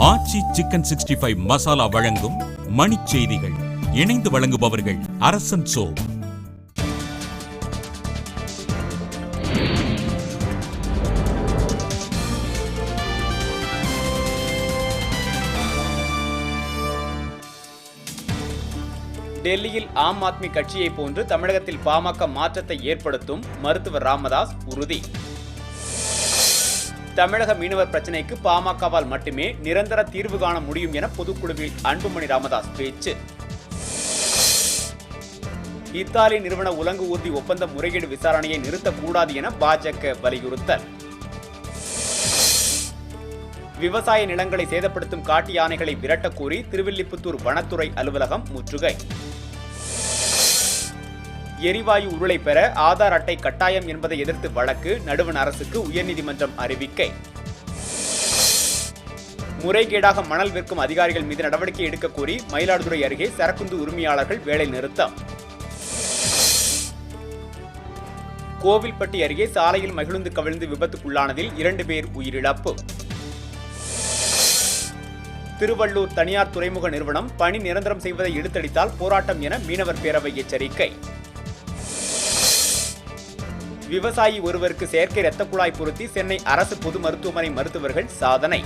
ஆச்சி chicken 65 masala வழங்கும் மணிச் செய்திகள். இணைந்து வழங்குபவர்கள் அரசன் சோ. டெல்லியில் ஆம் ஆத்மி கட்சியை போன்று தமிழகத்தில் பாமக மாற்றத்தை ஏற்படுத்தும் மருத்துவர் ராமதாஸ் உறுதி. தமிழக மீனவர் பிரச்சினைக்கு பாமகவால் மட்டுமே நிரந்தர தீர்வு காண முடியும் என பொதுக்குழுவில் அன்புமணி ராமதாஸ் பேச்சு. இத்தாலி நிறுவன உலங்கு ஊர்தி ஒப்பந்த முறைகேடு விசாரணையை நிறுத்தக்கூடாது என பாஜக வலியுறுத்தல். விவசாய நிலங்களை சேதப்படுத்தும் காட்டு யானைகளை விரட்டக் கோரி திருவில்லிபுத்தூர் வனத்துறை அலுவலகம் முற்றுகை. எரிவாயு உருளை பெற ஆதார் அட்டை கட்டாயம் என்பதை எதிர்த்து வழக்கு, நடுவண் அரசுக்கு உயர்நீதிமன்றம் அறிவிக்கை. முறைகேடாக மணல் விற்கும் அதிகாரிகள் மீது நடவடிக்கை எடுக்க கோரி மயிலாடுதுறை அருகே சரக்குந்து உரிமையாளர்கள் வேலை நிறுத்தம். கோவில்பட்டி அருகே சாலையில் மகிழுந்து கவிழ்ந்து விபத்துக்குள்ளானதில் 2 பேர் உயிரிழப்பு. திருவள்ளூர் தனியார் துறைமுக நிறுவனம் பணி நிரந்தரம் செய்வதை இழுத்தடித்தால் போராட்டம் என மீனவர் பேரவை எச்சரிக்கை. விவசாயி ஒருவருக்கு செயற்கை இரத்த குழாய் பொருத்தி சென்னை அரசு பொது மருத்துவமனை மருத்துவர்கள் சாதனை.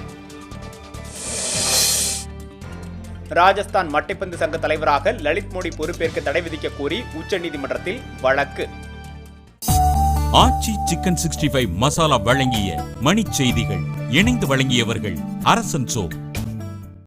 ராஜஸ்தான் மட்டைப்பந்து சங்க தலைவராக லலித் மோடி பொறுப்பேற்க தடை விதிக்க கோரி உச்சநீதிமன்றத்தில் வழக்கு. ஆச்சி சிக்கன் 65 மசாலா வழங்கிய மணிச் செய்திகள். இணைந்து வழங்கியவர்கள் அரசன் சோ.